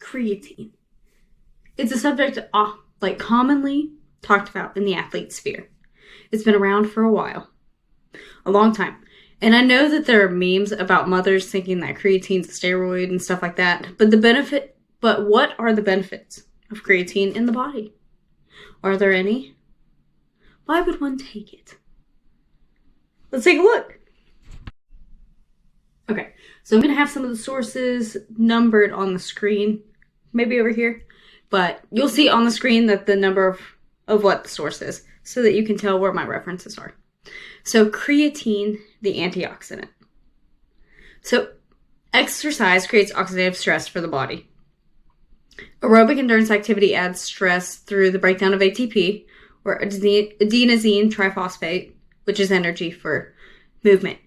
Creatine. It's a subject commonly talked about in the athlete sphere. It's been around for a long time. And I know that there are memes about mothers thinking that creatine's a steroid and stuff like that. But what are the benefits of creatine in the body? Are there any? Why would one take it? Let's take a look. Okay, so I'm going to have some of the sources numbered on the screen, maybe over here, but you'll see on the screen that the number of what the source is, so that you can tell where my references are. So creatine, the antioxidant. So exercise creates oxidative stress for the body. Aerobic endurance activity adds stress through the breakdown of ATP, or adenosine triphosphate, which is energy for movement,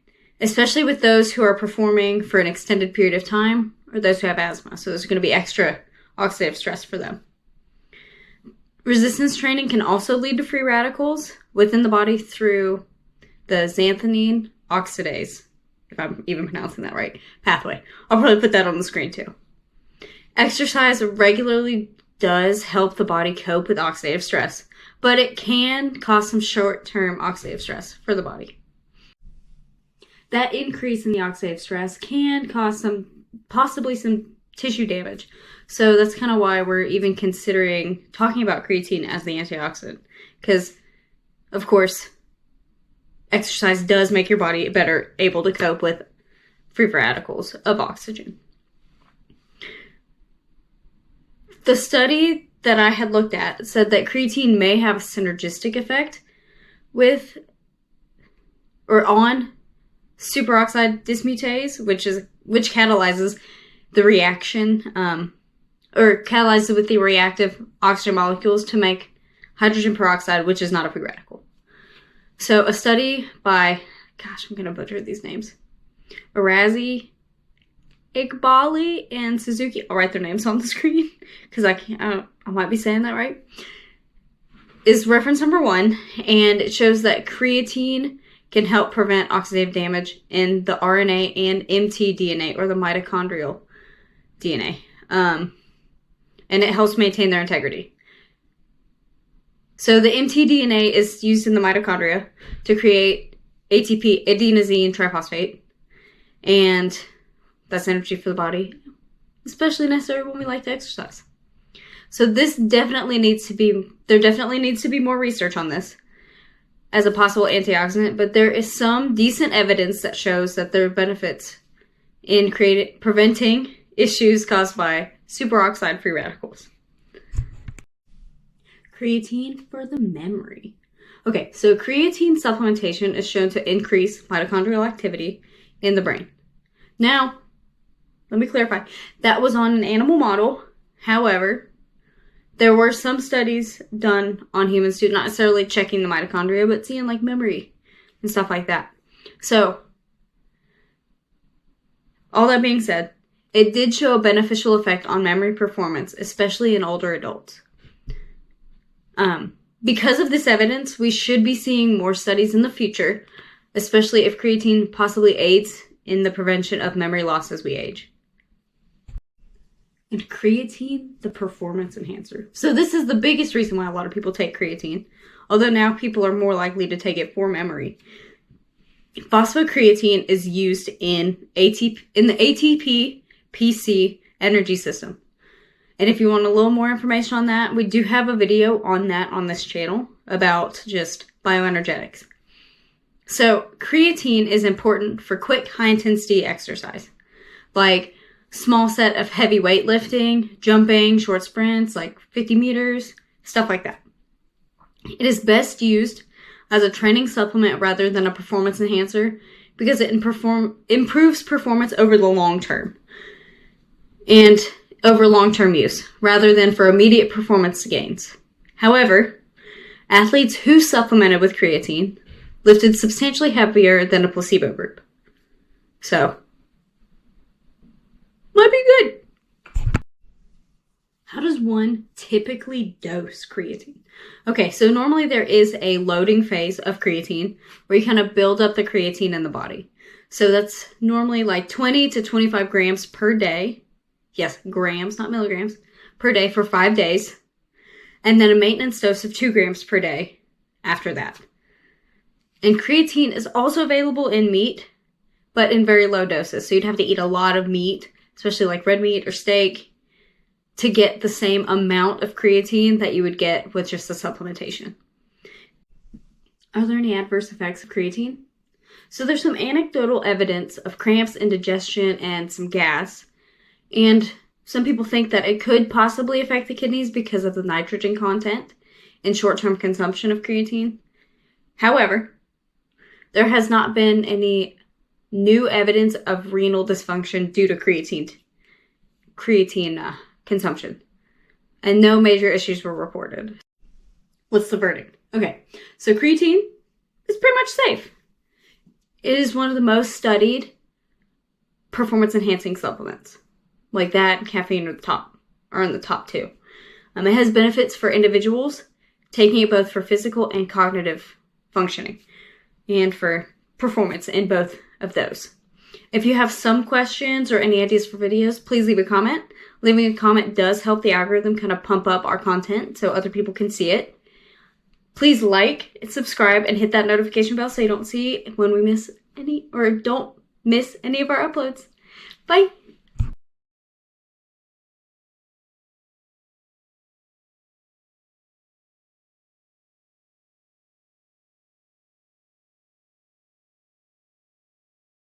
especially with those who are performing for an extended period of time or those who have asthma. So there's going to be extra oxidative stress for them. Resistance training can also lead to free radicals within the body through the xanthine oxidase, if I'm even pronouncing that right, pathway. I'll probably put that on the screen too. Exercise regularly does help the body cope with oxidative stress, but it can cause some short-term oxidative stress for the body. That increase in the oxidative stress can cause possibly some tissue damage. So that's kind of why we're even considering talking about creatine as the antioxidant. Because, of course, exercise does make your body better able to cope with free radicals of oxygen. The study that I had looked at said that creatine may have a synergistic effect on superoxide dismutase, which catalyzes the reaction, or catalyzes with the reactive oxygen molecules to make hydrogen peroxide, which is not a free radical. So a study by, I'm going to butcher these names, Arazi, Iqbali, and Suzuki. I'll write their names on the screen because I might be saying that right. Is reference number 1, and it shows that creatine can help prevent oxidative damage in the RNA and mtDNA, or the mitochondrial DNA. And it helps maintain their integrity. So the mtDNA is used in the mitochondria to create ATP, adenosine triphosphate, and that's energy for the body, especially necessary when we like to exercise. So there definitely needs to be more research on this as a possible antioxidant, but there is some decent evidence that shows that there are benefits in preventing issues caused by superoxide free radicals. Creatine for the memory. Okay, so creatine supplementation is shown to increase mitochondrial activity in the brain. Now, let me clarify. That was on an animal model. However, there were some studies done on humans too, not necessarily checking the mitochondria, but seeing like memory and stuff like that. So, all that being said, it did show a beneficial effect on memory performance, especially in older adults. Because of this evidence, we should be seeing more studies in the future, especially if creatine possibly aids in the prevention of memory loss as we age. And creatine, the performance enhancer. So this is the biggest reason why a lot of people take creatine, although now people are more likely to take it for memory. Phosphocreatine is used in the ATP-PC energy system. And if you want a little more information on that, we do have a video on that on this channel about just bioenergetics. So creatine is important for quick, high-intensity exercise, like small set of heavy weightlifting, jumping, short sprints, like 50 meters, stuff like that. It is best used as a training supplement rather than a performance enhancer because it improves performance over the long term and over long-term use rather than for immediate performance gains. However, athletes who supplemented with creatine lifted substantially heavier than a placebo group. So, might be good. How does one typically dose creatine? Okay, so normally there is a loading phase of creatine where you kind of build up the creatine in the body. So that's normally like 20 to 25 grams per day. yes, grams, not milligrams, per day for 5 days, and then a maintenance dose of 2 grams per day after that. And creatine is also available in meat, but in very low doses. So you'd have to eat a lot of meat, especially like red meat or steak, to get the same amount of creatine that you would get with just the supplementation. Are there any adverse effects of creatine? So there's some anecdotal evidence of cramps, indigestion, and some gas. And some people think that it could possibly affect the kidneys because of the nitrogen content in short-term consumption of creatine. However, there has not been any new evidence of renal dysfunction due to creatine consumption. And no major issues were reported. What's the verdict? Okay, so creatine is pretty much safe. It is one of the most studied performance-enhancing supplements. Like that, caffeine are in the top 2. It has benefits for individuals, taking it both for physical and cognitive functioning, and for performance in both of those. If you have some questions or any ideas for videos, please leave a comment. Leaving a comment does help the algorithm kind of pump up our content so other people can see it. Please like and subscribe and hit that notification bell so you don't see when we miss any, or don't miss any of our uploads. Bye!